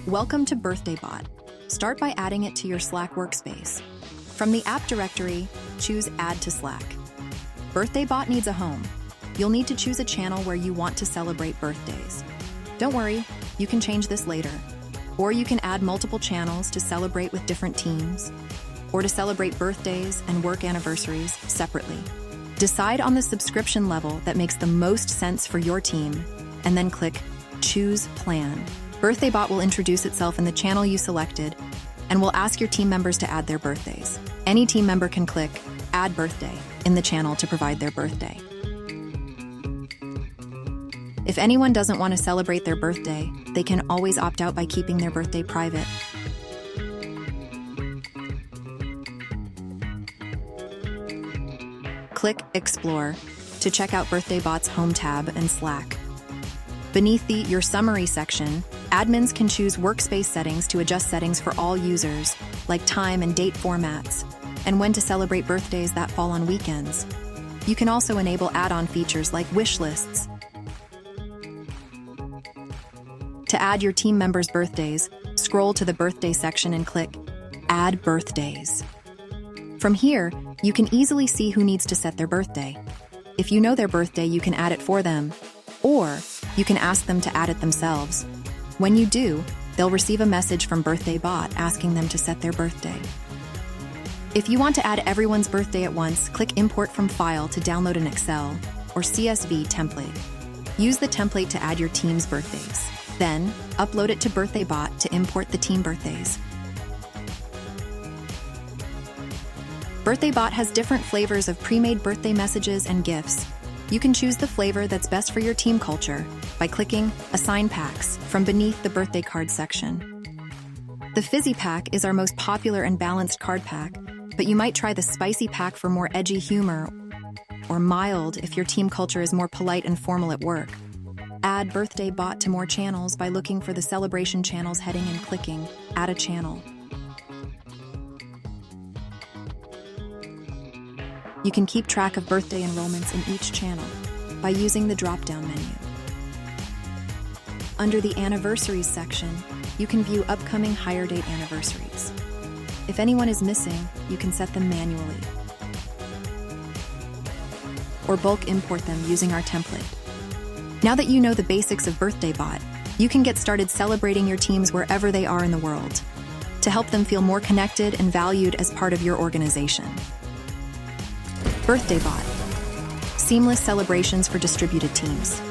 Welcome to BirthdayBot. Start by adding it to your Slack workspace. From the app directory, choose Add to Slack. BirthdayBot needs a home. You'll need to choose a channel where you want to celebrate birthdays. Don't worry, you can change this later. Or you can add multiple channels to celebrate with different teams, or to celebrate birthdays and work anniversaries separately. Decide on the subscription level that makes the most sense for your team, and then click Choose Plan. BirthdayBot will introduce itself in the channel you selected and will ask your team members to add their birthdays. Any team member can click Add Birthday in the channel to provide their birthday. If anyone doesn't want to celebrate their birthday, they can always opt out by keeping their birthday private. Click Explore to check out BirthdayBot's Home tab and Slack. Beneath the Your Summary section, admins can choose workspace settings to adjust settings for all users, like time and date formats, and when to celebrate birthdays that fall on weekends. You can also enable add-on features like wish lists. To add your team members' birthdays, scroll to the Birthday section and click Add Birthdays. From here, you can easily see who needs to set their birthday. If you know their birthday, you can add it for them, or you can ask them to add it themselves. When you do, they'll receive a message from BirthdayBot asking them to set their birthday. If you want to add everyone's birthday at once, click Import from File to download an Excel or CSV template. Use the template to add your team's birthdays. Then, upload it to BirthdayBot to import the team birthdays. BirthdayBot has different flavors of pre-made birthday messages and gifts. You can choose the flavor that's best for your team culture by clicking Assign Packs from beneath the birthday card section. The Fizzy Pack is our most popular and balanced card pack, but you might try the Spicy Pack for more edgy humor, or Mild if your team culture is more polite and formal at work. Add BirthdayBot to more channels by looking for the Celebration Channels heading and clicking Add a Channel. You can keep track of birthday enrollments in each channel by using the drop-down menu. Under the Anniversaries section, you can view upcoming hire date anniversaries. If anyone is missing, you can set them manually, or bulk import them using our template. Now that you know the basics of BirthdayBot, you can get started celebrating your teams wherever they are in the world, to help them feel more connected and valued as part of your organization. BirthdayBot. Seamless celebrations for distributed teams.